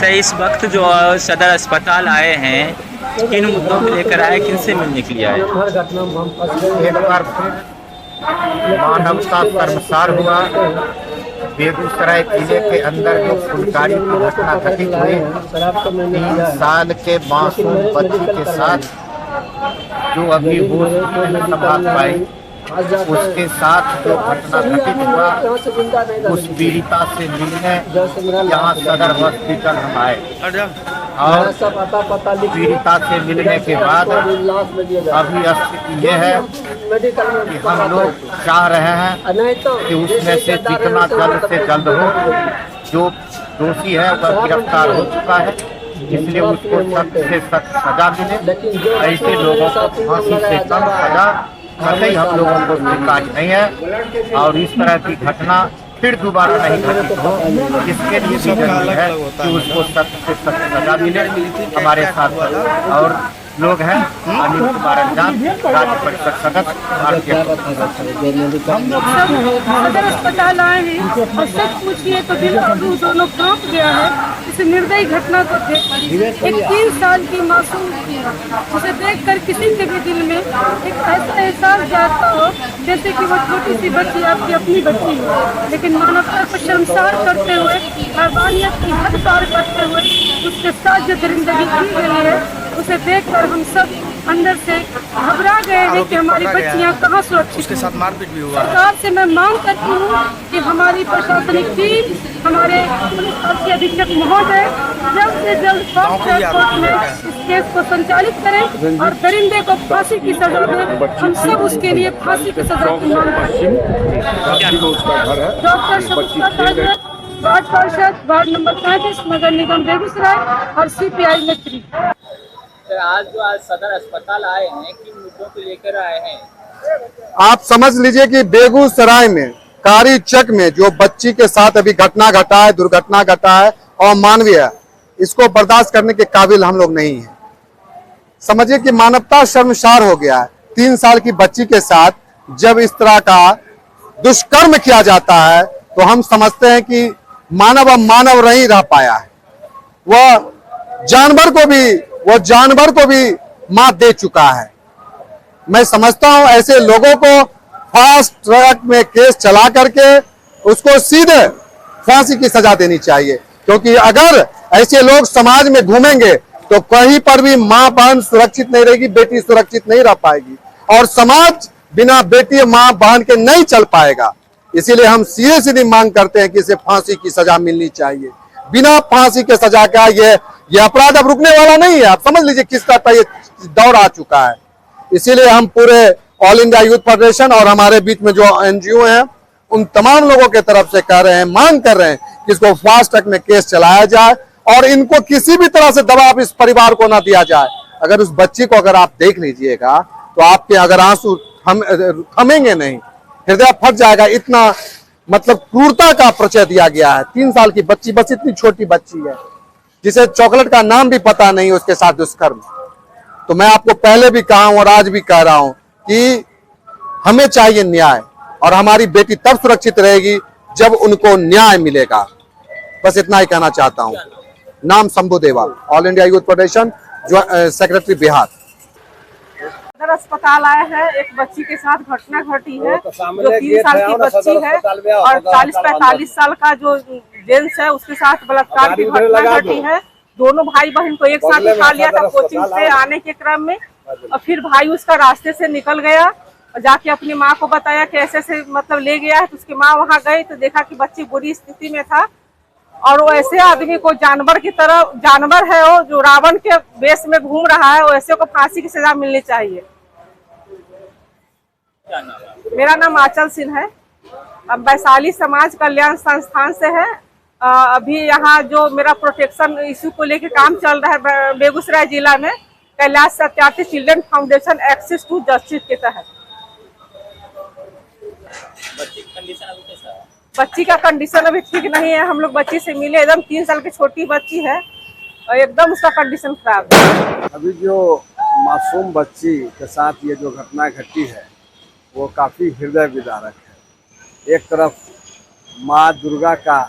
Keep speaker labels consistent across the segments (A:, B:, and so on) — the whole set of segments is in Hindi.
A: अच्छा, इस वक्त जो सदर अस्पताल आए हैं, किन मुद्दों को लेकर आए, किनसे मिलने के लिए आए?
B: एक बार फिर मानवता शर्मसार हुआ। बेगूसराय जिले के अंदर जो फुलकारी की घटना घटित हुई, 3 साल के मासूम बच्ची के साथ, जो अभी होश नहीं संभाल पाई, उसके साथ जो घटना घटित हुआ, उस पीड़िता से मिलने यहाँ सदर हॉस्पिटल हम आए और पीड़िता से मिलने के बाद अभी स्थिति ये है कि हम लोग चाह रहे हैं कि उसमें से जितना जल्द से जल्द हो, जो दोषी है वह गिरफ्तार हो चुका है, इसलिए उसको सख्त से सख्त सजा मिले। ऐसे लोगों को फांसी से कम सजा कतई हम लोगों को स्वीकार नहीं है और इस तरह की घटना फिर दोबारा नहीं घटित हो, इसके लिए भी जरूरी है कि उसको सख्त से सख्त सजा मिले। हमारे साथ और लोग हैं अनिल कुमार अंजान, राज्य परिषद सदस्य, भारतीय
C: सदर अस्पताल आए हैं और सच पूछिए तो दिल और रूह दोनों कांप गया है इस निर्दयी घटना को देख। एक 3 साल की मासूम उसे देखकर किसी के भी दिल में एक ऐसा एहसास जाता हो जैसे कि वो छोटी सी बच्ची आपकी अपनी बच्ची हो, लेकिन मानवता को शर्मसार करते हुए, हैवानियत की हद पार करते हुए उसके साथ जो दरिंदगी की गई है, उसे देखकर हम सब अंदर से घबरा गए हैं कि हमारी बच्चियां कहाँ सुरक्षित।
D: उसके साथ मारपीट भी हुआ।
C: सरकार से मैं मांग करती हूँ कि हमारी प्रशासनिक टीम, हमारे पुलिस अधीक्षक महोदय जल्द से जल्द फास्ट ट्रैक कोर्ट में इस केस को संचालित करें और दरिंदे को फांसी की सजा दें। हम सब उसके लिए फांसी की सजा की मांग करते हैं। डॉक्टर शकुंतला ताजर, वार्ड पार्षद, वार्ड नंबर 35, नगर निगम बेगूसराय और CPI नेत्री।
A: आज सदर अस्पताल आए हैं, किन मुद्दों को लेकर आए हैं?
E: आप समझ लीजिए कि बेगूसराय में कारी चक में जो बच्ची के साथ अभी घटना घटा है, दुर्घटना घटा है और मानवीय है, इसको बर्दाश्त करने के काबिल हम लोग नहीं हैं। समझिए कि मानवता शर्मसार हो गया है। 3 साल की बच्ची के साथ जब इस तरह का दुष्कर्म किया जाता है तो हम समझते हैं कि मानव अब मानव नहीं रह पाया है। वह जानवर को भी मात दे चुका है। मैं समझता हूं ऐसे लोगों को फास्ट ट्रैक में केस चला करके उसको सीधे फांसी की सजा देनी चाहिए, क्योंकि अगर ऐसे लोग समाज में घूमेंगे तो कहीं पर भी मां बहन सुरक्षित नहीं रहेगी, बेटी सुरक्षित नहीं रह पाएगी और समाज बिना बेटी मां बहन के नहीं चल पाएगा। इसीलिए हम सीधे सीधी मांग करते हैं कि इसे फांसी की सजा मिलनी चाहिए। बिना फांसी के सजा का ये अपराध अब रुकने वाला नहीं है। आप समझ लीजिए किस तरह का ये दौर आ चुका है। इसीलिए हम पूरे ऑल इंडिया यूथ फेडरेशन और हमारे बीच में जो NGO हैं, उन तमाम लोगों के तरफ से कह रहे हैं, मांग कर रहे हैं कि इसको फास्ट ट्रैक में केस चलाया जाए और इनको किसी भी तरह से दबाव इस परिवार को ना दिया जाए। अगर उस बच्ची को अगर आप देख लीजिएगा तो आपके अगर आंसू थमेंगे नहीं, हृदय फट जाएगा। इतना मतलब क्रूरता का परिचय दिया गया है। 3 साल की बच्ची, बस इतनी छोटी बच्ची है जिसे चॉकलेट का नाम भी पता नहीं, उसके साथ दुष्कर्म। तो मैं आपको पहले भी कहा हूं और आज भी कह रहा हूं कि हमें चाहिए न्याय और हमारी बेटी तब सुरक्षित रहेगी जब उनको न्याय मिलेगा। बस इतना ही कहना चाहता हूं। नाम शंभू देवा, all India youth federation, secretary Bihar.
F: सदर अस्पताल आए हैं, एक बच्ची के साथ घटना घटी है जो 3 साल की बच्ची है और 40-45 साल का जो जेंट्स है उसके साथ बलात्कार की घटना घटी है। दोनों भाई बहन को एक साथ उठा लिया था कोचिंग से आने के क्रम में और फिर भाई उसका रास्ते से निकल गया और जाके अपनी माँ को बताया कि ऐसे से मतलब ले गया है। तो उसकी माँ वहाँ गई तो देखा कि बच्ची बुरी स्थिति में था और वो ऐसे आदमी को जानवर की तरह, जानवर है वो जो रावण के वेश में घूम रहा है, वैसे को फांसी की सजा मिलनी चाहिए। मेरा नाम आंचल सिंह है, अब वैशाली समाज कल्याण संस्थान से है। अभी यहाँ जो मेरा प्रोटेक्शन इशू को लेके काम चल रहा है बेगूसराय जिला में, Kailash Satyarthi children foundation access to justice के तहत। बच्ची का कंडीशन अभी ठीक नहीं है। हम लोग बच्ची से मिले, एकदम 3 साल की छोटी बच्ची है और एकदम उसका कंडीशन खराब है।
G: अभी जो मासूम बच्ची के साथ ये जो घटना घटी है वो काफ़ी हृदय विदारक है। एक तरफ माँ दुर्गा का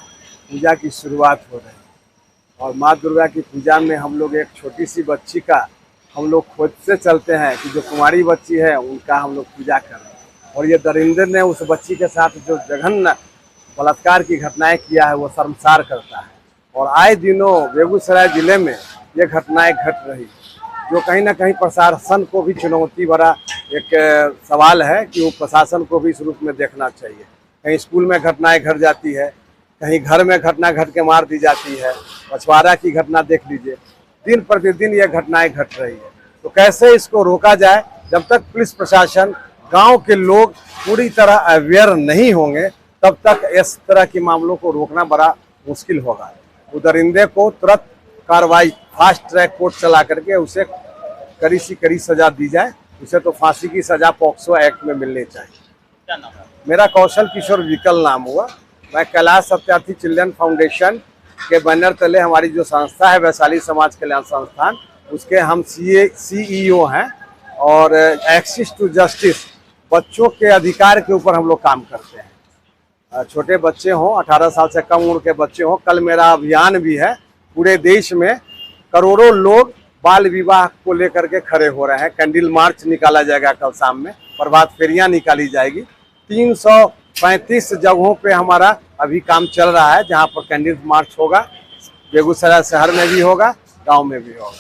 G: पूजा की शुरुआत हो रही है, और माँ दुर्गा की पूजा में हम लोग एक छोटी सी बच्ची का हम लोग खुद से चलते हैं कि जो कुंवारी बच्ची है उनका हम लोग पूजा करें। और ये दरिंदर ने उस बच्ची के साथ जो जघन्य बलात्कार की घटनाएं किया है वो शर्मसार करता है। और आए दिनों बेगूसराय जिले में ये घटनाएं घट रही, जो कहीं ना कहीं प्रशासन को भी चुनौती भरा एक सवाल है कि वो प्रशासन को भी इस रूप में देखना चाहिए। कहीं स्कूल में घटनाएं घट जाती है, कहीं घर में घटना घट के मार दी जाती है। पछवाड़ा की घटना देख लीजिए, दिन प्रतिदिन ये घटनाएं घट रही है। तो कैसे इसको रोका जाए? जब तक पुलिस प्रशासन, गांव के लोग पूरी तरह अवेयर नहीं होंगे तब तक इस तरह के मामलों को रोकना बड़ा मुश्किल होगा। दरिंदे को तुरंत कार्रवाई फास्ट ट्रैक कोर्ट चला करके उसे कड़ी सी कड़ी सजा दी जाए। उसे तो फांसी की सजा पॉक्सो एक्ट में मिलनी चाहिए।
A: क्या नाम है?
G: मेरा कौशल किशोर विकल नाम हुआ। मैं कैलाश सत्यार्थी चिल्ड्रन फाउंडेशन के बैनर तले हमारी जो संस्था है वैशाली समाज कल्याण संस्थान, उसके हम CEO हैं। और एक्सेस टू जस्टिस, बच्चों के अधिकार के ऊपर हम लोग काम करते हैं। छोटे बच्चे हों, 18 साल से कम उम्र के बच्चे हों। कल मेरा अभियान भी है। पूरे देश में करोड़ों लोग बाल विवाह को लेकर के खड़े हो रहे हैं। कैंडल मार्च निकाला जाएगा कल शाम में, प्रभात फेरियां निकाली जाएगी। 335 जगहों पे हमारा अभी काम चल रहा है जहां पर कैंडल मार्च होगा। बेगूसराय शहर में भी होगा, गांव में भी होगा।